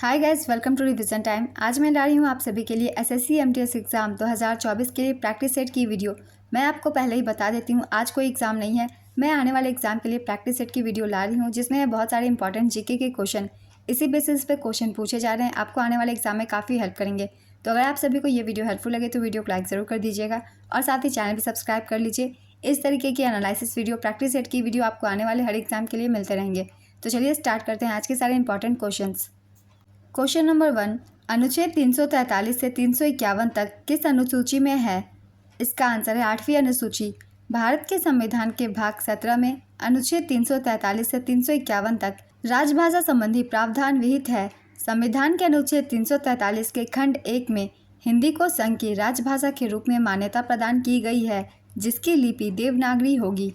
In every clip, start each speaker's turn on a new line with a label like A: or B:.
A: Hi guys, welcome to revision time. आज मैं ला रही हूँ आप सभी के लिए एसएससी एमटीएस एग्ज़ाम 2024 के लिए प्रैक्टिस सेट की वीडियो। मैं आपको पहले ही बता देती हूँ, आज कोई एग्ज़ाम नहीं है। मैं आने वाले एग्ज़ाम के लिए प्रैक्टिस सेट की वीडियो ला रही हूँ, जिसमें है बहुत सारे इंपॉर्टेंट जीके के क्वेश्चन। इसी बेसिस पे क्वेश्चन पूछे जा रहे हैं, आपको आने वाले एग्जाम में काफ़ी हेल्प करेंगे। तो अगर आप सभी को ये वीडियो हेल्पफुल लगे तो वीडियो को लाइक ज़रूर कर दीजिएगा और साथ ही चैनल भी सब्सक्राइब कर लीजिए। इस तरीके की एनालिसिस वीडियो, प्रैक्टिस सेट की वीडियो आपको आने वाले हर एग्जाम के लिए मिलते रहेंगे। तो चलिए स्टार्ट करते हैं आज के सारे इंपॉर्टेंट क्वेश्चंस। क्वेश्चन नंबर 1, अनुच्छेद 343 से 351 तक किस अनुसूची में है? इसका आंसर है 8वीं अनुसूची। भारत के संविधान के भाग 17 में अनुच्छेद 343 से 351 तक राजभाषा संबंधी प्रावधान विहित है। संविधान के अनुच्छेद 343 के खंड 1 में हिंदी को संघ की राजभाषा के रूप में मान्यता प्रदान की गई है, जिसकी लिपि देवनागरी होगी।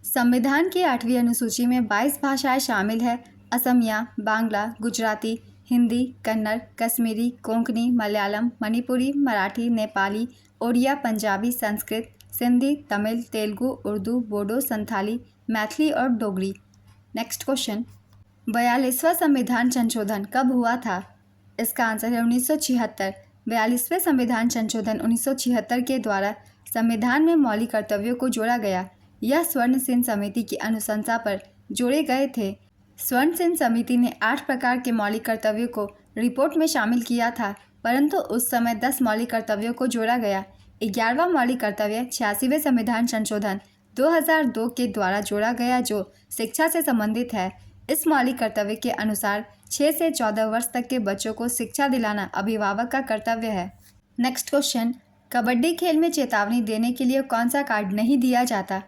A: संविधान की 8वीं अनुसूची में 22 भाषाएं शामिल है। असमिया, बांग्ला, गुजराती, हिंदी, कन्नड़, कश्मीरी, कोंकणी, मलयालम, मणिपुरी, मराठी, नेपाली, ओडिया, पंजाबी, संस्कृत, सिंधी, तमिल, तेलुगु, उर्दू, बोडो, संथाली, मैथिली और डोगरी। नेक्स्ट क्वेश्चन, 42वां संविधान संशोधन कब हुआ था? इसका आंसर है 1976। 42वें संविधान संशोधन 1976 के द्वारा संविधान में मौलिक कर्तव्यों को जोड़ा गया। यह स्वर्ण सिंह समिति की अनुशंसा पर जोड़े गए थे। स्वर्ण सिंह समिति ने 8 प्रकार के मौलिक कर्तव्यों को रिपोर्ट में शामिल किया था, परंतु उस समय 10 मौलिक कर्तव्यों को जोड़ा गया। 11वां मौलिक कर्तव्य 86वें संविधान संशोधन 2002 के द्वारा जोड़ा गया, जो शिक्षा से संबंधित है। इस मौलिक कर्तव्य के अनुसार 6 से 14 वर्ष तक के बच्चों को शिक्षा दिलाना अभिभावक का कर्तव्य है। नेक्स्ट क्वेश्चन, कबड्डी खेल में चेतावनी देने के लिए कौन सा कार्ड नहीं दिया जाता?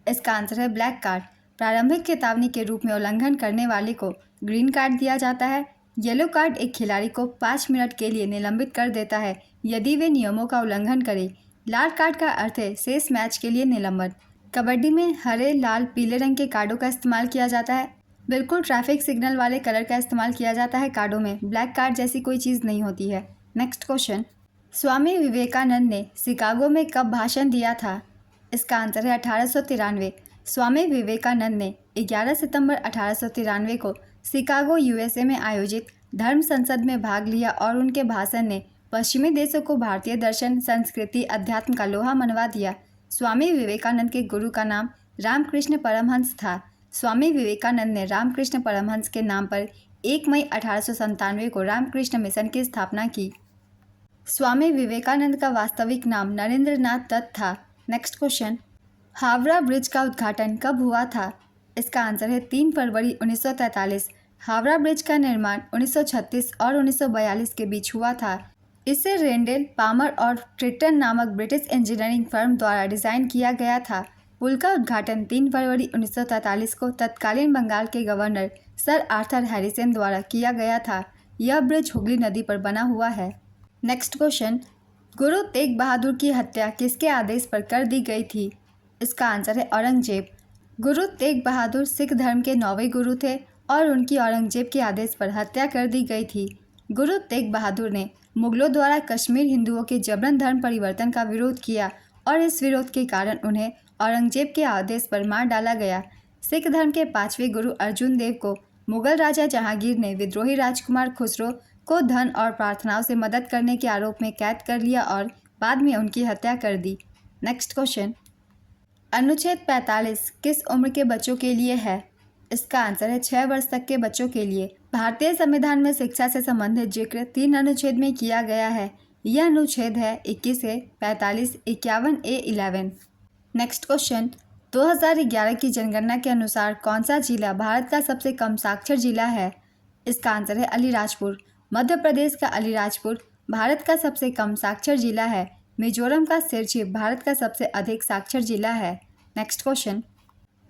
A: इसका आंसर है ब्लैक कार्ड। प्रारंभिक चेतावनी के रूप में उल्लंघन करने वाले को ग्रीन कार्ड दिया जाता है। येलो कार्ड एक खिलाड़ी को 5 मिनट के लिए निलंबित कर देता है यदि वे नियमों का उल्लंघन करे। लाल कार्ड का अर्थ है शेष मैच के लिए निलंबन। कबड्डी में हरे, लाल, पीले रंग के कार्डों का इस्तेमाल किया जाता है। बिल्कुल ट्रैफिक सिग्नल वाले कलर का इस्तेमाल किया जाता है कार्डों में। ब्लैक कार्ड जैसी कोई चीज़ नहीं होती है। नेक्स्ट क्वेश्चन, स्वामी विवेकानंद ने शिकागो में कब भाषण दिया था? इसका आंसर है 1893। स्वामी विवेकानंद ने 11 सितंबर 1893 को शिकागो यूएसए में आयोजित धर्म संसद में भाग लिया और उनके भाषण ने पश्चिमी देशों को भारतीय दर्शन, संस्कृति, अध्यात्म का लोहा मनवा दिया। स्वामी विवेकानंद के गुरु का नाम रामकृष्ण परमहंस था। स्वामी विवेकानंद ने रामकृष्ण परमहंस के नाम पर 1 मई 1897 को रामकृष्ण मिशन की स्थापना की। स्वामी विवेकानंद का वास्तविक नाम नरेंद्र नाथ दत्त था। नेक्स्ट क्वेश्चन, हावड़ा ब्रिज का उद्घाटन कब हुआ था? इसका आंसर है 3 फरवरी 1943। हावड़ा ब्रिज का निर्माण 1936 और 1942 के बीच हुआ था। इसे रेंडेल, पामर और ट्रिटन नामक ब्रिटिश इंजीनियरिंग फर्म द्वारा डिज़ाइन किया गया था। पुल का उद्घाटन 3 फरवरी 1943 को तत्कालीन बंगाल के गवर्नर सर आर्थर हैरिसन द्वारा किया गया था। यह ब्रिज हुगली नदी पर बना हुआ है। नेक्स्ट क्वेश्चन, गुरु तेग बहादुर की हत्या किसके आदेश पर कर दी गई थी? इसका आंसर है औरंगजेब। गुरु तेग बहादुर सिख धर्म के 9वें गुरु थे और उनकी औरंगजेब के आदेश पर हत्या कर दी गई थी। गुरु तेग बहादुर ने मुगलों द्वारा कश्मीर हिंदुओं के जबरन धर्म परिवर्तन का विरोध किया और इस विरोध के कारण उन्हें औरंगजेब के आदेश पर मार डाला गया। सिख धर्म के 5वें गुरु अर्जुन देव को मुगल राजा जहांगीर ने विद्रोही राजकुमार खुसरो को धन और प्रार्थनाओं से मदद करने के आरोप में कैद कर लिया और बाद में उनकी हत्या कर दी। नेक्स्ट क्वेश्चन, अनुच्छेद 45 किस उम्र के बच्चों के लिए है? इसका आंसर है 6 वर्ष तक के बच्चों के लिए। भारतीय संविधान में शिक्षा से संबंधित जिक्र 3 अनुच्छेद में किया गया है। यह अनुच्छेद है 21A, 45, 51A, 11। नेक्स्ट क्वेश्चन, 2011 की जनगणना के अनुसार कौन सा जिला भारत का सबसे कम साक्षर जिला है? इसका आंसर है अलीराजपुर। मध्य प्रदेश का अलीराजपुर भारत का सबसे कम साक्षर जिला है। मिजोरम का सिरछी भारत का सबसे अधिक साक्षर जिला है। नेक्स्ट क्वेश्चन,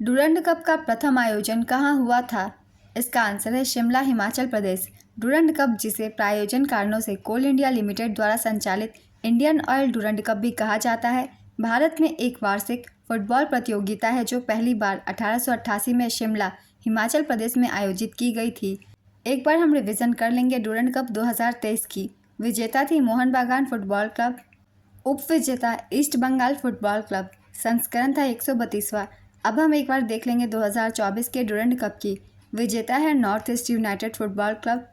A: डूरंड कप का प्रथम आयोजन कहाँ हुआ था? इसका आंसर है शिमला, हिमाचल प्रदेश। डूरंड कप, जिसे प्रायोजन कारणों से कोल इंडिया लिमिटेड द्वारा संचालित इंडियन ऑयल डूरंड कप भी कहा जाता है, भारत में एक वार्षिक फुटबॉल प्रतियोगिता है जो पहली बार 1888 में शिमला, हिमाचल प्रदेश में आयोजित की गई थी। एक बार हम रिवीजन कर लेंगे डूरंड कप 2023 की। विजेता थी मोहन बागान फुटबॉल क्लब, उप विजेता ईस्ट बंगाल फुटबॉल क्लब। संस्करण था 132वां। अब हम एक बार देख लेंगे 2024 के डूरंड कप की। विजेता है north east United football club,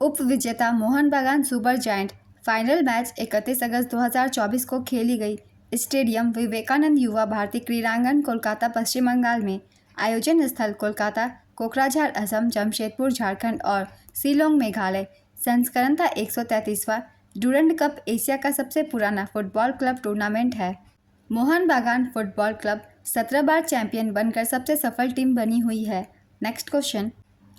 A: उप विजेता मोहन बागान सुपर जायंट। फाइनल मैच 31 अगस्त 2024 को खेली गई। स्टेडियम विवेकानंद युवा भारती क्रीड़ांगन कोलकाता पश्चिम बंगाल में। आयोजन स्थल कोलकाता, कोकराझार असम, जमशेदपुर झारखंड और शिलोंग मेघालय। संस्करण था 133वां। डूरंड कप एशिया का सबसे पुराना फुटबॉल क्लब टूर्नामेंट है। मोहन बागान फुटबॉल क्लब 17 बार चैंपियन बनकर सबसे सफल टीम बनी हुई है। नेक्स्ट क्वेश्चन,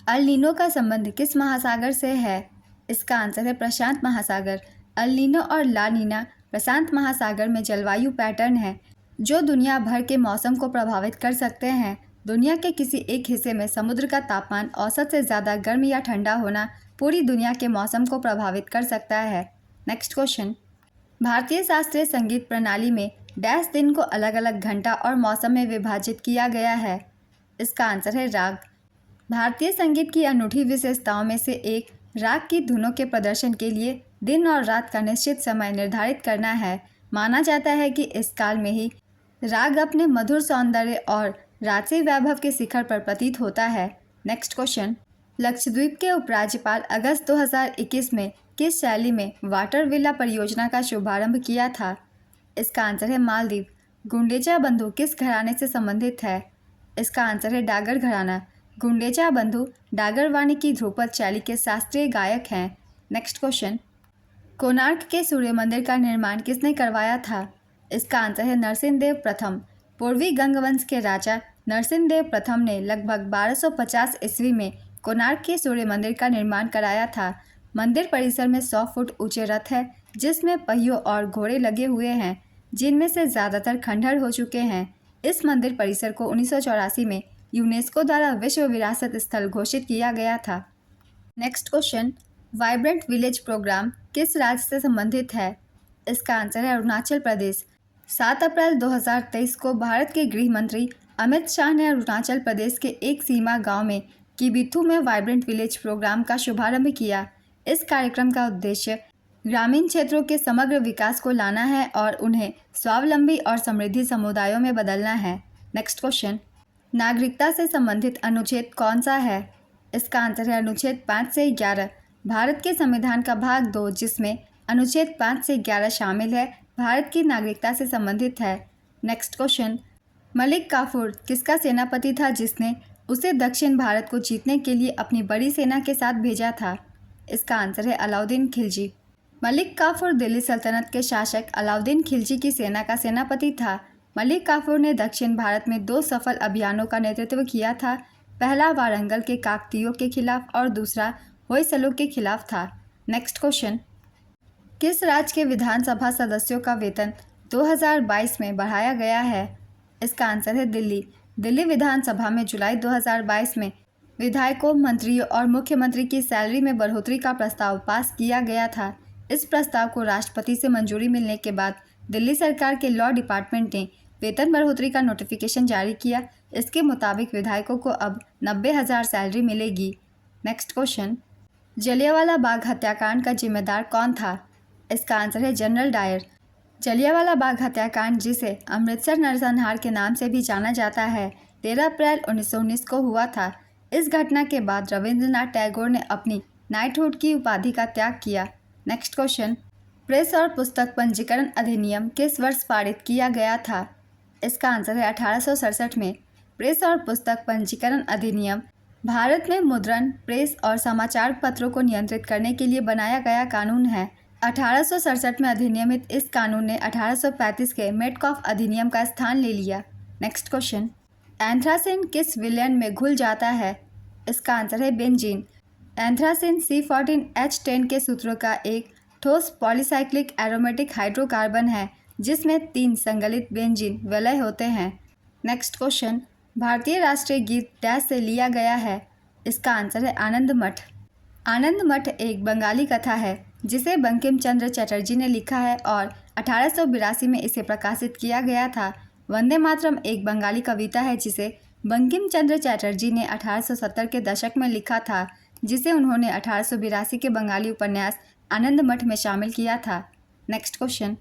A: अल नीनो का संबंध किस महासागर से है? इसका आंसर है प्रशांत महासागर। अल नीनो और ला नीना प्रशांत महासागर में जलवायु पैटर्न है जो दुनिया भर के मौसम को प्रभावित कर सकते हैं। दुनिया के किसी एक हिस्से में समुद्र का तापमान औसत से ज़्यादा गर्म या ठंडा होना पूरी दुनिया के मौसम को प्रभावित कर सकता है। नेक्स्ट क्वेश्चन, भारतीय शास्त्रीय संगीत प्रणाली में डैश दिन को अलग अलग घंटा और मौसम में विभाजित किया गया है। इसका आंसर है राग। भारतीय संगीत की अनूठी विशेषताओं में से एक राग की धुनों के प्रदर्शन के लिए दिन और रात का निश्चित समय निर्धारित करना है। माना जाता है कि इस काल में ही राग अपने मधुर सौंदर्य और राजसी वैभव के शिखर पर प्रतीत होता है। नेक्स्ट क्वेश्चन, लक्षद्वीप के उपराज्यपाल अगस्त 2021 में किस शैली में वाटर विला परियोजना का शुभारंभ किया था? इसका आंसर है मालदीव। गुंडेचा बंधु किस घराने से संबंधित है? इसका आंसर है डागर घराना। गुंडेचा बंधु डागर वाणी की ध्रुपद शैली के शास्त्रीय गायक हैं। नेक्स्ट क्वेश्चन, कोणार्क के सूर्य मंदिर का निर्माण किसने करवाया था? इसका आंसर है नरसिंहदेव प्रथम। पूर्वी गंगवंश के राजा नरसिंहदेव प्रथम ने लगभग 1250 ईस्वी में कोणार्क के सूर्य मंदिर का निर्माण कराया था। मंदिर परिसर में 100 फुट ऊंचे रथ है जिसमें पहियों और घोड़े लगे हुए हैं जिनमें से ज़्यादातर खंडहर हो चुके हैं। इस मंदिर परिसर को 1984 में यूनेस्को द्वारा विश्व विरासत स्थल घोषित किया गया था। Next question, vibrant village programme किस राज्य से संबंधित है? इसका आंसर है अरुणाचल प्रदेश। 7 अप्रैल 2023 को भारत के गृह मंत्री अमित शाह ने अरुणाचल प्रदेश के एक सीमा गांव में किबिथु में वाइब्रेंट विलेज प्रोग्राम का शुभारंभ किया। इस कार्यक्रम का उद्देश्य ग्रामीण क्षेत्रों के समग्र विकास को लाना है और उन्हें स्वावलंबी और समृद्धि समुदायों में बदलना है। नेक्स्ट क्वेश्चन, नागरिकता से संबंधित अनुच्छेद कौन सा है? इसका आंसर है अनुच्छेद 5 से 11। भारत के संविधान का भाग 2 जिसमें अनुच्छेद 5 से 11 शामिल है भारत की नागरिकता से संबंधित है। नेक्स्ट क्वेश्चन, मलिक काफूर किसका सेनापति था जिसने उसे दक्षिण भारत को जीतने के लिए अपनी बड़ी सेना के साथ भेजा था? इसका आंसर है अलाउद्दीन खिलजी। मलिक काफूर दिल्ली सल्तनत के शासक अलाउद्दीन खिलजी की सेना का सेनापति था। मलिक काफूर ने दक्षिण भारत में 2 सफल अभियानों का नेतृत्व किया था। पहला वारंगल के काकतीयों के खिलाफ और दूसरा होयसलों के खिलाफ था। नेक्स्ट क्वेश्चन, किस राज्य के विधानसभा सदस्यों का वेतन 2022 में बढ़ाया गया है? इसका आंसर है दिल्ली। दिल्ली विधानसभा में जुलाई 2022 में विधायकों, मंत्रियों और मुख्यमंत्री की सैलरी में बढ़ोतरी का प्रस्ताव पास किया गया था। इस प्रस्ताव को राष्ट्रपति से मंजूरी मिलने के बाद दिल्ली सरकार के लॉ डिपार्टमेंट ने वेतन बढ़ोतरी का नोटिफिकेशन जारी किया। इसके मुताबिक विधायकों को अब 90,000 सैलरी मिलेगी। नेक्स्ट क्वेश्चन, जलियांवाला बाग हत्याकांड का जिम्मेदार कौन था? इसका आंसर है जनरल डायर। जलियांवाला बाग हत्याकांड, जिसे अमृतसर नरसंहार के नाम से भी जाना जाता है, 13 अप्रैल 1919 को हुआ था। इस घटना के बाद रविंद्रनाथ टैगोर ने अपनी नाइटहुड की उपाधि का त्याग किया। नेक्स्ट क्वेश्चन, प्रेस और पुस्तक पंजीकरण अधिनियम किस वर्ष पारित किया गया था? इसका आंसर है 1867 में। प्रेस और पुस्तक पंजीकरण अधिनियम भारत में मुद्रण, प्रेस और समाचार पत्रों को नियंत्रित करने के लिए बनाया गया कानून है। 1867 में अधिनियमित इस कानून ने 1835 के मेटकॉफ अधिनियम का स्थान ले लिया। नेक्स्ट क्वेश्चन, एंथ्रासिन किस विलयन में घुल जाता है? इसका आंसर है बेंजीन। एंथ्रासिन C14H10 के सूत्रों का एक ठोस पॉलीसाइक्लिक एरोमेटिक हाइड्रोकार्बन है जिसमें 3 संगलित बेंजीन विलय होते हैं। नेक्स्ट क्वेश्चन, भारतीय राष्ट्रीय गीत डैश से लिया गया है? इसका आंसर है आनंद मठ। आनंद मठ एक बंगाली कथा है जिसे बंकिम चंद्र चटर्जी ने लिखा है और 1882 में इसे प्रकाशित किया गया था। वंदे मातरम एक बंगाली कविता है जिसे बंकिम चंद्र चटर्जी ने 1870 के दशक में लिखा था, जिसे उन्होंने 1882 के बंगाली उपन्यास आनंद मठ में शामिल किया था। नेक्स्ट क्वेश्चन,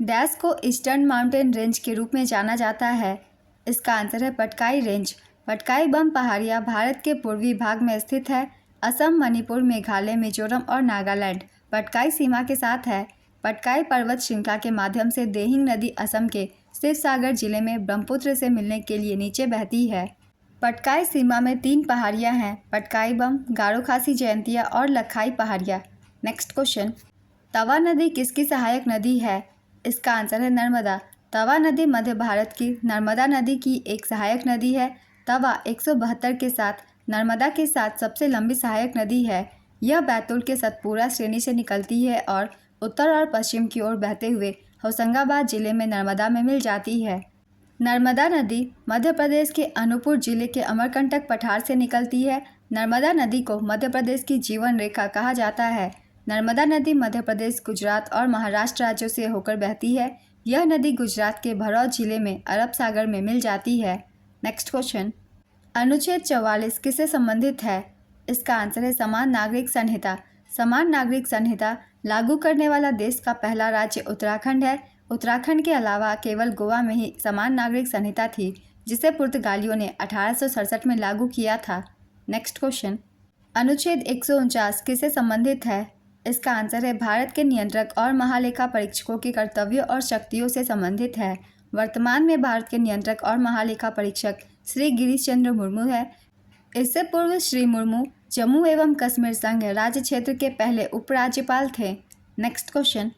A: डैश को ईस्टर्न माउंटेन रेंज के रूप में जाना जाता है? इसका आंसर है पटकाई रेंज। पटकाई बम पहाड़ियाँ भारत के पूर्वी भाग में स्थित है। असम, मणिपुर, मेघालय, मिजोरम और नागालैंड पटकाई सीमा के साथ है। पटकाई पर्वत श्रृंखला के माध्यम से देहिंग नदी असम के शिवसागर जिले में ब्रह्मपुत्र से मिलने के लिए नीचे बहती है। पटकाई सीमा में 3 पहाड़ियाँ हैं, पटकाई बम, गारो खासी जयंतिया और लखाई पहाड़ियाँ। नेक्स्ट क्वेश्चन, तवा नदी किसकी सहायक नदी है? इसका आंसर है नर्मदा। तवा नदी मध्य भारत की नर्मदा नदी की एक सहायक नदी है। तवा 172 के साथ नर्मदा के साथ सबसे लंबी सहायक नदी है। यह बैतूल के सतपुरा श्रेणी से निकलती है और उत्तर और पश्चिम की ओर बहते हुए होशंगाबाद जिले में नर्मदा में मिल जाती है। नर्मदा नदी मध्य प्रदेश के अनूपपुर जिले के अमरकंटक पठार से निकलती है। नर्मदा नदी को मध्य प्रदेश की जीवन रेखा कहा जाता है। नर्मदा नदी मध्य प्रदेश, गुजरात और महाराष्ट्र राज्यों से होकर बहती है। यह नदी गुजरात के भरौच जिले में अरब सागर में मिल जाती है। नेक्स्ट क्वेश्चन, अनुच्छेद 44 किससे संबंधित है? इसका आंसर है समान नागरिक संहिता। समान नागरिक संहिता लागू करने वाला देश का पहला राज्य उत्तराखंड है। उत्तराखंड के अलावा केवल गोवा में ही समान नागरिक संहिता थी, जिसे पुर्तगालियों ने 1867 में लागू किया था। नेक्स्ट क्वेश्चन, अनुच्छेद 149 किससे संबंधित है? इसका आंसर है भारत के नियंत्रक और महालेखा परीक्षकों के कर्तव्यों और शक्तियों से संबंधित है। वर्तमान में भारत के नियंत्रक और महालेखा परीक्षक श्री गिरीश चंद्र मुर्मू है। इससे पूर्व श्री मुर्मू जम्मू एवं कश्मीर संघ राज्य क्षेत्र के पहले उपराज्यपाल थे। नेक्स्ट क्वेश्चन,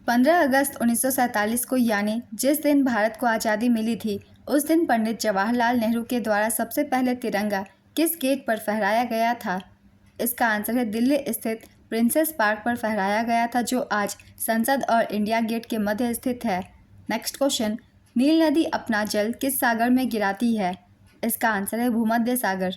A: 15 अगस्त 1947 को यानी जिस दिन भारत को आज़ादी मिली थी, उस दिन पंडित जवाहरलाल नेहरू के द्वारा सबसे पहले तिरंगा किस गेट पर फहराया गया था? इसका आंसर है दिल्ली स्थित प्रिंसेस पार्क पर फहराया गया था, जो आज संसद और इंडिया गेट के मध्य स्थित है। नेक्स्ट क्वेश्चन, नील नदी अपना जल किस सागर में गिराती है? इसका आंसर है भूमध्य सागर।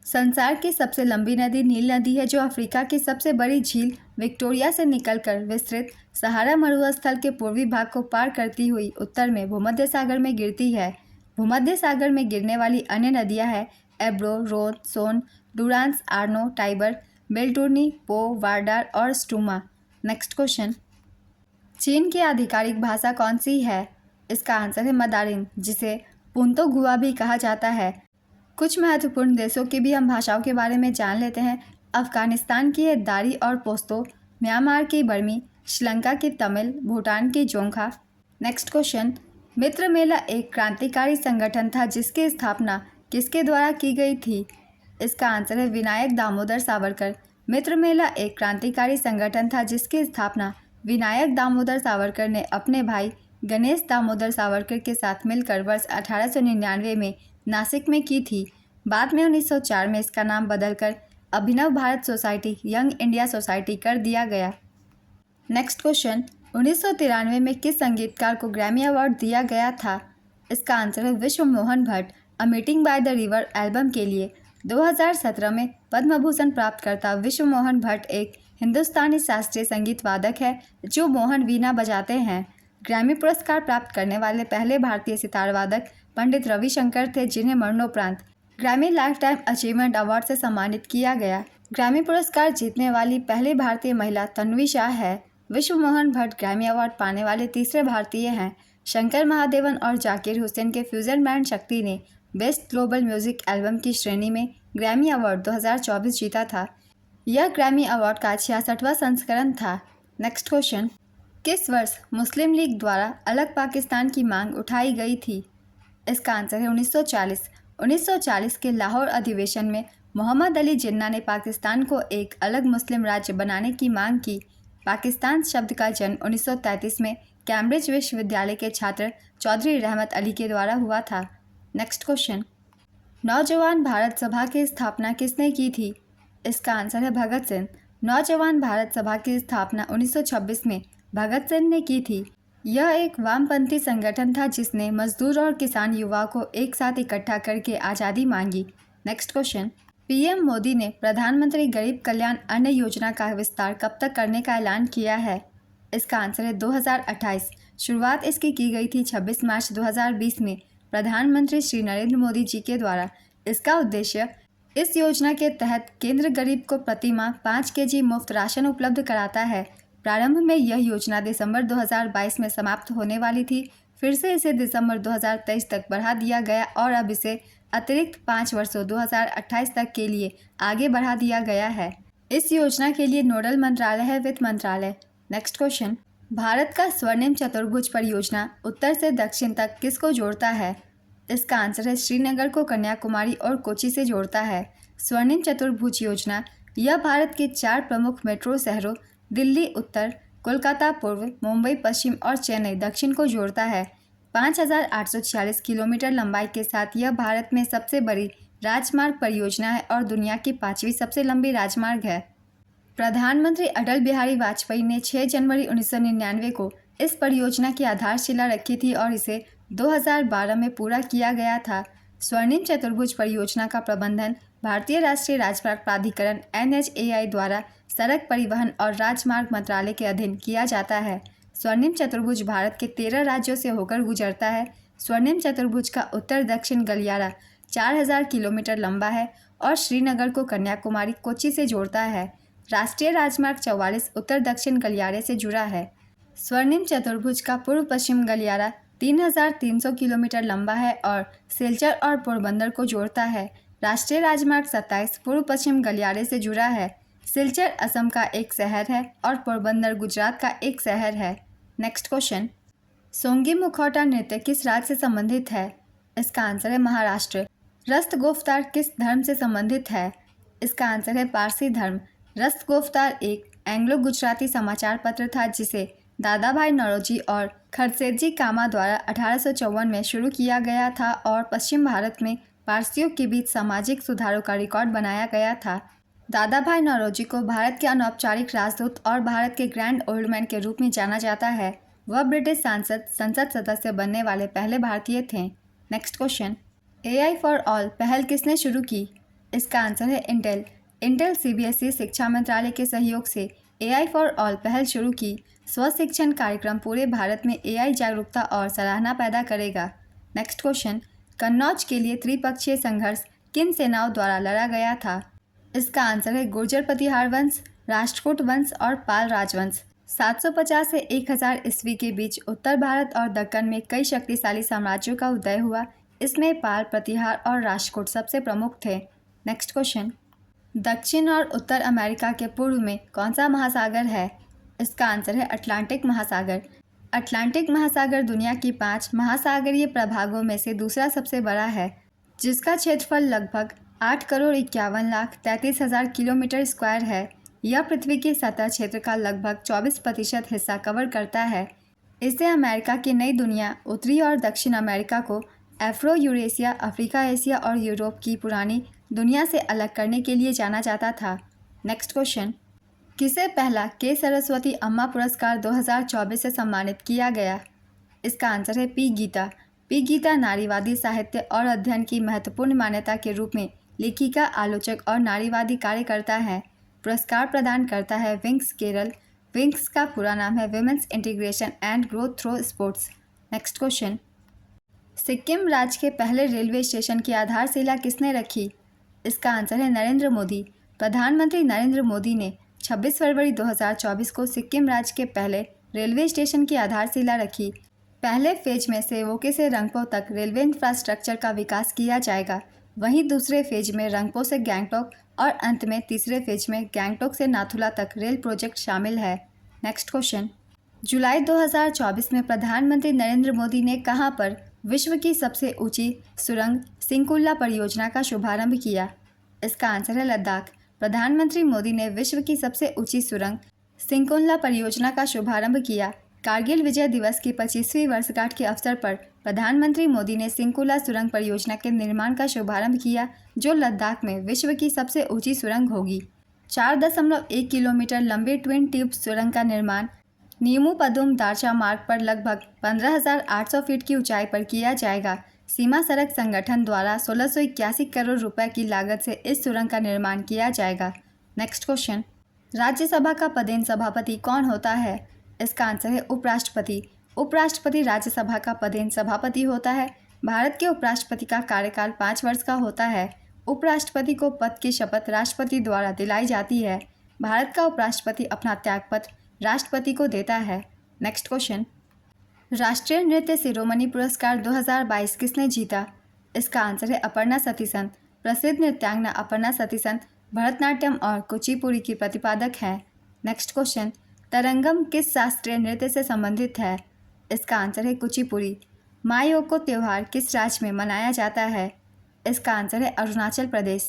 A: संसार की सबसे लंबी नदी नील नदी है, जो अफ्रीका की सबसे बड़ी झील विक्टोरिया से निकलकर विस्तृत सहारा मरुस्थल के पूर्वी भाग को पार करती हुई उत्तर में भूमध्य सागर में गिरती है। भूमध्य सागर में गिरने वाली अन्य नदियां हैं एब्रो, रोन, सोन, डुरांस, आर्नो, टाइबर, बेल्टुर्नी, पो, वार्डार और स्टूमा। नेक्स्ट क्वेश्चन, चीन की आधिकारिक भाषा कौन सी है? इसका आंसर है मंदारिन, जिसे पुंतो गुआ भी कहा जाता है। कुछ महत्वपूर्ण देशों की भी हम भाषाओं के बारे में जान लेते हैं। अफगानिस्तान की है दारी और पोस्तो, म्यांमार की बर्मी, श्रीलंका की तमिल, भूटान की जोंखा। नेक्स्ट क्वेश्चन, मित्र मेला एक क्रांतिकारी संगठन था जिसकी स्थापना किसके द्वारा की गई थी? इसका आंसर है विनायक दामोदर सावरकर। मित्र मेला एक क्रांतिकारी संगठन था जिसकी स्थापना विनायक दामोदर सावरकर ने अपने भाई गणेश दामोदर सावरकर के साथ मिलकर वर्ष 1899 में नासिक में की थी। बाद में 1904 में इसका नाम बदलकर Abhinav Bharat society, young India society कर दिया गया। नेक्स्ट क्वेश्चन, 1993 में किस संगीतकार को ग्रैमी अवार्ड दिया गया था? इसका आंसर है विश्व Mohan Bhatt, a meeting by the river album के लिए। 2017 में पद्म भूषण प्राप्तकर्ता विश्व मोहन भट्ट एक हिंदुस्तानी शास्त्रीय संगीत वादक है जो मोहन वीणा बजाते हैं। ग्रैमी पुरस्कार प्राप्त करने वाले पहले भारतीय सितार वादक पंडित रविशंकर थे, जिन्हें मरणोपरांत Grammy life time achievement award से सम्मानित किया गया। ग्रैमी पुरस्कार जीतने वाली पहली भारतीय महिला तन्वी शाह है। विश्व मोहन भट्ट ग्रैमी अवार्ड पाने वाले तीसरे भारतीय हैं। शंकर महादेवन और जाकिर हुसैन के फ्यूजन बैंड शक्ति ने बेस्ट ग्लोबल म्यूजिक एल्बम की श्रेणी में ग्रैमी अवार्ड 2024 जीता था। यह ग्रैमी अवार्ड का 66वां संस्करण था। नेक्स्ट क्वेश्चन, किस वर्ष मुस्लिम लीग द्वारा अलग पाकिस्तान की मांग उठाई गई थी? इसका आंसर है 1940। 1940 के लाहौर अधिवेशन में मोहम्मद अली जिन्ना ने पाकिस्तान को एक अलग मुस्लिम राज्य बनाने की मांग की। पाकिस्तान शब्द का जन्म 1933 में कैम्ब्रिज विश्वविद्यालय के छात्र चौधरी रहमत अली के द्वारा हुआ था। नेक्स्ट क्वेश्चन, नौजवान भारत सभा की स्थापना किसने की थी? इसका आंसर है भगत सिंह। नौजवान भारत सभा की स्थापना 1926 में भगत सिंह ने की थी। यह एक वामपंथी संगठन था जिसने मजदूर और किसान युवाओं को एक साथ इकट्ठा करके आज़ादी मांगी। नेक्स्ट क्वेश्चन, पीएम मोदी ने प्रधानमंत्री गरीब कल्याण अन्न योजना का विस्तार कब तक करने का ऐलान किया है? इसका आंसर है 2028। शुरुआत इसकी की गई थी 26 मार्च 2020 में प्रधानमंत्री श्री नरेंद्र मोदी जी के द्वारा। इसका उद्देश्य, इस योजना के तहत केंद्र गरीब को प्रति माह 5 केजी मुफ्त राशन उपलब्ध कराता है। प्रारंभ में यह योजना दिसंबर 2022 में समाप्त होने वाली थी, फिर से इसे दिसंबर 2023 तक बढ़ा दिया गया और अब इसे अतिरिक्त 5 वर्षों 2028 तक के लिए आगे बढ़ा दिया गया है। इस योजना के लिए नोडल मंत्रालय है वित्त मंत्रालय। नेक्स्ट क्वेश्चन, भारत का स्वर्णिम चतुर्भुज परियोजना उत्तर से दक्षिण तक किसको जोड़ता है? इसका आंसर है श्रीनगर को कन्याकुमारी और कोच्चि से जोड़ता है। स्वर्णिम चतुर्भुज योजना यह भारत के 4 प्रमुख मेट्रो शहरों दिल्ली उत्तर, कोलकाता पूर्व, मुंबई पश्चिम और चेन्नई दक्षिण को जोड़ता है। 5,846 किलोमीटर लंबाई के साथ यह भारत में सबसे बड़ी राजमार्ग परियोजना है और दुनिया की 5वीं सबसे लंबी राजमार्ग है। प्रधानमंत्री अटल बिहारी वाजपेयी ने 6 जनवरी 1999 को इस परियोजना की आधारशिला रखी थी और इसे 2012 में पूरा किया गया था। स्वर्णिम चतुर्भुज परियोजना का प्रबंधन भारतीय राष्ट्रीय राजमार्ग प्राधिकरण NHAI द्वारा सड़क परिवहन और राजमार्ग मंत्रालय के अधीन किया जाता है। स्वर्णिम चतुर्भुज भारत के 13 राज्यों से होकर गुजरता है। स्वर्णिम चतुर्भुज का उत्तर दक्षिण गलियारा 4000 किलोमीटर लंबा है और श्रीनगर को कन्याकुमारी कोच्चि से जोड़ता है। राष्ट्रीय राजमार्ग 44 उत्तर दक्षिण गलियारे से जुड़ा है। स्वर्णिम चतुर्भुज का पूर्व पश्चिम गलियारा 3300 किलोमीटर लंबा है और सिलचर और पोरबंदर को जोड़ता है। राष्ट्रीय राजमार्ग 27 पूर्व पश्चिम गलियारे से जुड़ा है। सिलचर असम का एक शहर है और पोरबंदर गुजरात का एक शहर है। नेक्स्ट क्वेश्चन, सोंगी मुखौटा नृत्य किस राज्य से संबंधित है? इसका आंसर है महाराष्ट्र। रस्तगोफ्तार किस धर्म से संबंधित है? इसका आंसर है पारसी धर्म। रस्तगोफ्तार एक एंग्लो गुजराती समाचार पत्र था जिसे दादा भाई नौरोजी और खड़सेजी कामा द्वारा 1854 में शुरू किया गया था और पश्चिम भारत में पारसियों के बीच सामाजिक सुधारों का रिकॉर्ड बनाया गया था। दादा भाई नौरोजी को भारत के अनौपचारिक राजदूत और भारत के ग्रैंड ओल्ड मैन के रूप में जाना जाता है। वह ब्रिटिश संसद सदस्य बनने वाले पहले भारतीय थे। Next question, AI for all पहल किसने शुरू की? इसका आंसर है इंटेल। इंटेल CBSE शिक्षा मंत्रालय के सहयोग से AI फॉर ऑल पहल शुरू की। स्व शिक्षण कार्यक्रम पूरे भारत में AI जागरूकता और सराहना पैदा करेगा। नेक्स्ट क्वेश्चन, कन्नौज के लिए त्रिपक्षीय संघर्ष किन सेनाओं द्वारा लड़ा गया था? इसका आंसर है गुर्जर प्रतिहार वंश, राष्ट्रकूट वंश और पाल राजवंश। 750 से 1000 ईस्वी के बीच उत्तर भारत और दक्कन में कई शक्तिशाली साम्राज्यों का उदय हुआ। इसमें पाल, प्रतिहार और राष्ट्रकूट सबसे प्रमुख थे। नेक्स्ट क्वेश्चन, दक्षिण और उत्तर अमेरिका के पूर्व में कौन सा महासागर है? इसका आंसर है अटलांटिक महासागर। अटलांटिक महासागर दुनिया की 5 महासागरीय प्रभागों में से दूसरा सबसे बड़ा है, जिसका क्षेत्रफल लगभग 8,51,33,000 किलोमीटर स्क्वायर है। यह पृथ्वी की सतह क्षेत्र का लगभग 24% हिस्सा कवर करता है। इसे अमेरिका की नई दुनिया, उत्तरी और दक्षिण अमेरिका को अफ्रो यूरेशिया, अफ्रीका, एशिया और यूरोप की पुरानी दुनिया से अलग करने के लिए जाना जाता था। नेक्स्ट क्वेश्चन, किसे पहला के सरस्वती अम्मा पुरस्कार 2024 से सम्मानित किया गया? इसका आंसर है पी गीता। पी गीता नारीवादी साहित्य और अध्ययन की महत्वपूर्ण मान्यता के रूप में लेखिका, आलोचक और नारीवादी कार्यकर्ता है। पुरस्कार प्रदान करता है विंग्स केरल। विंग्स का पूरा नाम है women's integration and growth through sports. Next question, Sikkim राज्य के पहले रेलवे स्टेशन की आधारशिला किसने रखी? इसका आंसर है नरेंद्र मोदी। प्रधानमंत्री नरेंद्र मोदी ने 26 फरवरी 2024 को सिक्किम राज्य के पहले रेलवे स्टेशन की आधारशिला रखी। पहले फेज में सेवोके से रंगपो तक रेलवे इंफ्रास्ट्रक्चर का विकास किया जाएगा। वहीं दूसरे फेज में रंगपो से गैंगटोक और अंत में तीसरे फेज में गैंगटोक से नाथुला तक रेल प्रोजेक्ट शामिल है। नेक्स्ट क्वेश्चन, जुलाई 2024 में प्रधानमंत्री नरेंद्र मोदी ने कहां पर विश्व की सबसे ऊंची सुरंग सिंकुल्ला परियोजना का शुभारंभ किया? इसका आंसर है लद्दाख। प्रधानमंत्री मोदी ने विश्व की सबसे ऊंची सुरंग सिंकुल्ला परियोजना का शुभारंभ किया। कारगिल विजय दिवस की 25वीं वर्षगांठ के अवसर पर प्रधानमंत्री मोदी ने सिंकुल्ला सुरंग परियोजना के निर्माण का शुभारंभ किया, जो लद्दाख में विश्व की सबसे ऊंची सुरंग होगी। 4.1 किलोमीटर लंबी ट्विन ट्यूब सुरंग का निर्माण नीमू पदुम दारचा मार्ग पर लगभग 15,800 फीट की ऊंचाई पर किया जाएगा। सीमा सड़क संगठन द्वारा 1681 करोड़ रुपए की लागत से इस सुरंग का निर्माण किया जाएगा। नेक्स्ट क्वेश्चन, राज्यसभा का पदेन सभापति कौन होता है? इसका आंसर है उपराष्ट्रपति। उपराष्ट्रपति राज्यसभा का पदेन सभापति होता है। भारत के उपराष्ट्रपति का कार्यकाल 5 वर्ष का होता है। उपराष्ट्रपति को पद की शपथ राष्ट्रपति द्वारा दिलाई जाती है। भारत का उपराष्ट्रपति अपना त्यागपत्र राष्ट्रपति को देता है। नेक्स्ट क्वेश्चन, राष्ट्रीय नृत्य शिरोमणि पुरस्कार 2022 किसने जीता? इसका आंसर है अपर्णा सतीसन। प्रसिद्ध नृत्यांगना अपर्णा सतीसन भरतनाट्यम और कुचिपुड़ी की प्रतिपादक है। नेक्स्ट क्वेश्चन, तरंगम किस शास्त्रीय नृत्य से संबंधित है? इसका आंसर है कुचिपुड़ी। मायोको त्यौहार किस राज्य में मनाया जाता है? इसका आंसर है अरुणाचल प्रदेश।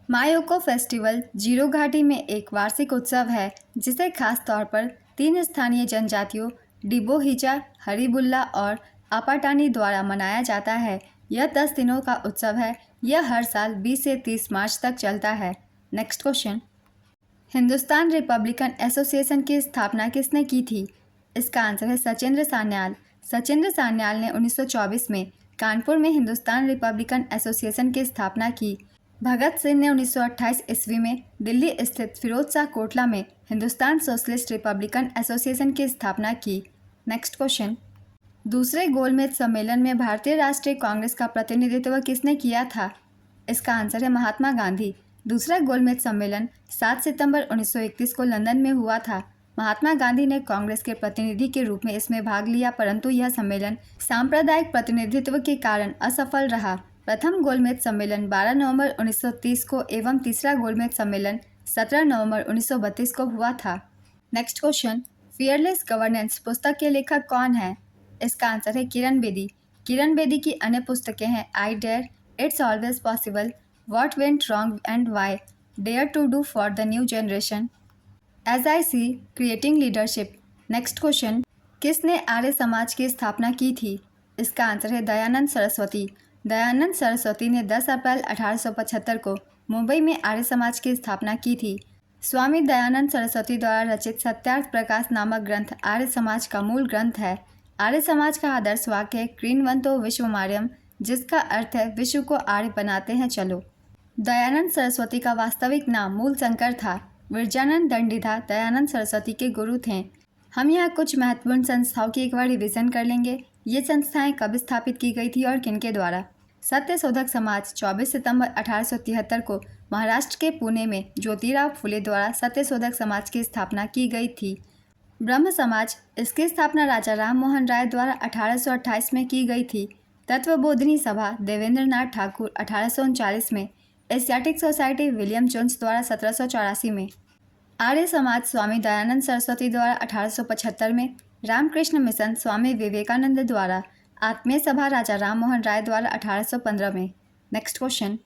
A: मायोको फेस्टिवल जीरो घाटी में एक वार्षिक उत्सव है जिसे खास तौर पर 3 स्थानीय जनजातियों डिबोहिजा, हरिबुल्ला और आपाटानी द्वारा मनाया जाता है। यह 10 दिनों का उत्सव है। यह हर साल 20 से 30 मार्च तक चलता है। Next question, Hindustan Republican association की स्थापना किसने की थी? इसका आंसर है सचिंद्र सान्याल। सचिंद्र सान्याल ने 1924 में कानपुर में हिंदुस्तान रिपब्लिकन एसोसिएशन की स्थापना की। भगत सिंह ने 1928 ईस्वी में दिल्ली स्थित फिरोज शाह कोटला में हिंदुस्तान सोशलिस्ट रिपब्लिकन एसोसिएशन की स्थापना की। नेक्स्ट क्वेश्चन, दूसरे गोलमेज सम्मेलन में भारतीय राष्ट्रीय कांग्रेस का प्रतिनिधित्व किसने किया था? इसका आंसर है महात्मा गांधी। दूसरा गोलमेज सम्मेलन 7 सितंबर 1931 को लंदन में हुआ था। महात्मा गांधी ने कांग्रेस के प्रतिनिधि के रूप में इसमें भाग लिया, परंतु यह सम्मेलन सांप्रदायिक प्रतिनिधित्व के कारण असफल रहा। प्रथम गोलमेज सम्मेलन 12 नवंबर 1930 को एवं तीसरा गोलमेज सम्मेलन 17 नवंबर 1932 को हुआ था। नेक्स्ट क्वेश्चन, फियरलेस गवर्नेंस पुस्तक के लेखक कौन है? इसका आंसर है किरण बेदी। किरण बेदी की अन्य पुस्तकें हैं I dare, it's always possible, what went wrong and why, dare to do for the new generation, as I see, creating leadership. Next question, किसने आर्य समाज की स्थापना की थी? इसका आंसर है दयानंद सरस्वती। दयानंद सरस्वती ने 10 अप्रैल 1875 को मुंबई में आर्य समाज की स्थापना की थी। स्वामी दयानंद सरस्वती द्वारा रचित सत्यार्थ प्रकाश नामक ग्रंथ आर्य समाज का मूल ग्रंथ है। आर्य समाज का आदर्श वाक्य है क्रीणवंतो विश्वमार्यम, जिसका अर्थ है विश्व को आर्य बनाते हैं चलो। दयानंद सरस्वती का वास्तविक नाम मूलशंकर था। विरजानंद दंडीधा दयानंद सरस्वती के गुरु थे। हम यहाँ कुछ महत्वपूर्ण संस्थाओं की एक बार रिवीजन कर लेंगे। ये संस्थाएं कब स्थापित की गई थी और किनके द्वारा? सत्यशोधक समाज 24 सितंबर 1873 को महाराष्ट्र के पुणे में ज्योतिराव फुले द्वारा सत्यशोधक समाज की स्थापना की गई थी। ब्रह्म समाज, इसकी स्थापना राजा राम मोहन राय द्वारा 1828 में की गई थी। तत्वबोधिनी सभा देवेंद्र नाथ ठाकुर 1839 में। एशियाटिक सोसाइटी विलियम जोन्स द्वारा 1784 में। आर्य समाज स्वामी दयानंद सरस्वती द्वारा 1875 में। रामकृष्ण मिशन स्वामी विवेकानंद द्वारा। आत्मीय सभा राजा राम मोहन राय द्वारा 1815 में। नेक्स्ट क्वेश्चन,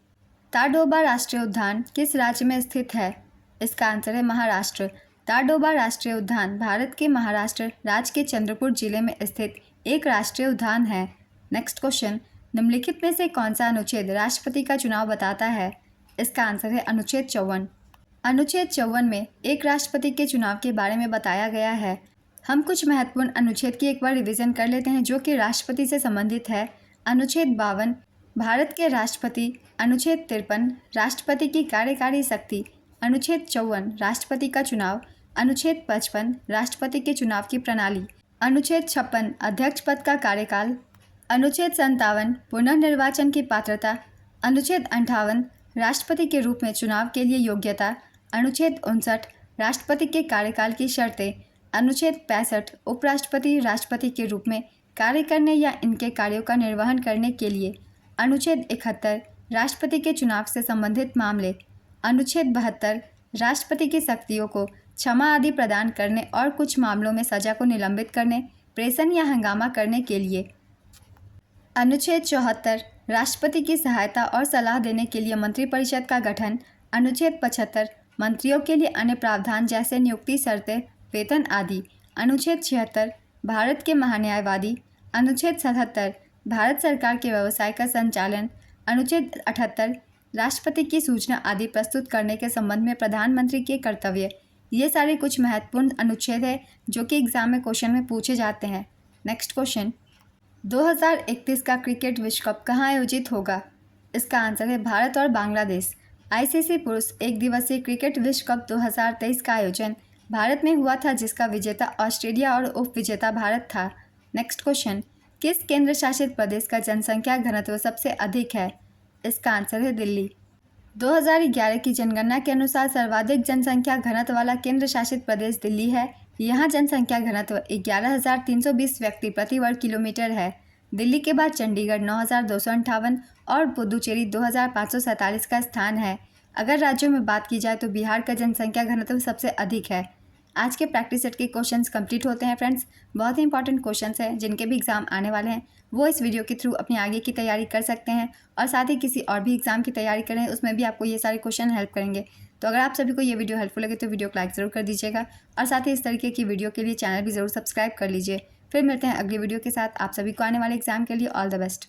A: ताडोबा राष्ट्रीय उद्यान किस राज्य में स्थित है? इसका आंसर है महाराष्ट्र। ताडोबा राष्ट्रीय उद्यान भारत के महाराष्ट्र राज्य के चंद्रपुर जिले में स्थित एक राष्ट्रीय उद्यान है। नेक्स्ट क्वेश्चन, निम्नलिखित में से कौन सा अनुच्छेद राष्ट्रपति का चुनाव बताता है? इसका आंसर है अनुच्छेद 54। अनुच्छेद 54 में एक राष्ट्रपति के चुनाव के बारे में बताया गया है। हम कुछ महत्वपूर्ण अनुच्छेद की एक बार रिवीजन कर लेते हैं जो कि राष्ट्रपति से संबंधित है। अनुच्छेद 52 भारत के राष्ट्रपति। अनुच्छेद 53 राष्ट्रपति की कार्यकारी शक्ति। अनुच्छेद 54 राष्ट्रपति का चुनाव। अनुच्छेद 55 राष्ट्रपति के चुनाव की प्रणाली। अनुच्छेद 56 अध्यक्ष पद का कार्यकाल। अनुच्छेद 57 पुनर्निर्वाचन की पात्रता। अनुच्छेद 58 राष्ट्रपति के रूप में चुनाव के लिए योग्यता। अनुच्छेद 59 राष्ट्रपति के कार्यकाल की शर्तें। अनुच्छेद 65 उपराष्ट्रपति राष्ट्रपति के रूप में कार्य करने या इनके कार्यों का निर्वहन करने के लिए। अनुच्छेद 71 राष्ट्रपति के चुनाव से संबंधित मामले। अनुच्छेद 72 राष्ट्रपति की शक्तियों को क्षमा आदि प्रदान करने और कुछ मामलों में सजा को निलंबित करने, प्रेषण या हंगामा करने के लिए। अनुच्छेद 74 राष्ट्रपति की सहायता और सलाह देने के लिए मंत्रिपरिषद का गठन। अनुच्छेद 75 मंत्रियों के लिए अन्य प्रावधान जैसे नियुक्ति शर्तें, वेतन आदि। अनुच्छेद 76 भारत के महान्यायवादी। अनुच्छेद 77 भारत सरकार के व्यवसाय का संचालन। अनुच्छेद 78 राष्ट्रपति की सूचना आदि प्रस्तुत करने के संबंध में प्रधानमंत्री के कर्तव्य। ये सारे कुछ महत्वपूर्ण अनुच्छेद हैं जो कि एग्जाम में क्वेश्चन में पूछे जाते हैं। नेक्स्ट क्वेश्चन, 2031 का क्रिकेट विश्व कप कहाँ आयोजित होगा? इसका आंसर है भारत और बांग्लादेश। आईसीसी पुरुष एक दिवसीय क्रिकेट विश्व कप 2023 का आयोजन भारत में हुआ था, जिसका विजेता ऑस्ट्रेलिया और उप विजेता भारत था। नेक्स्ट क्वेश्चन, किस केंद्र शासित प्रदेश का जनसंख्या घनत्व सबसे अधिक है? इसका आंसर है दिल्ली। 2011 की जनगणना के अनुसार सर्वाधिक जनसंख्या घनत्व वाला केंद्र शासित प्रदेश दिल्ली है। यहाँ जनसंख्या घनत्व 11,320 व्यक्ति प्रति वर्ग किलोमीटर है। दिल्ली के बाद चंडीगढ़ 9,258 और पुदुचेरी 2,547 का स्थान है। अगर राज्यों में बात की जाए तो बिहार का जनसंख्या घनत्व सबसे अधिक है। आज के प्रैक्टिस सेट के क्वेश्चंस कंप्लीट होते हैं फ्रेंड्स। बहुत ही इंपॉर्टेंट क्वेश्चंस हैं जिनके भी एग्जाम आने वाले हैं, वो इस वीडियो के थ्रू अपनी आगे की तैयारी कर सकते हैं और साथ ही किसी और भी एग्जाम की तैयारी करें, उसमें भी आपको ये सारे क्वेश्चन हेल्प करेंगे। तो अगर आप सभी को ये वीडियो हेल्पफुल लगे तो वीडियो को लाइक ज़रूर कर दीजिएगा और साथ ही इस तरीके की वीडियो के लिए चैनल भी ज़रूर सब्सक्राइब कर लीजिए। फिर मिलते हैं अगली वीडियो के साथ। आप सभी को आने वाले एग्जाम के लिए ऑल द बेस्ट।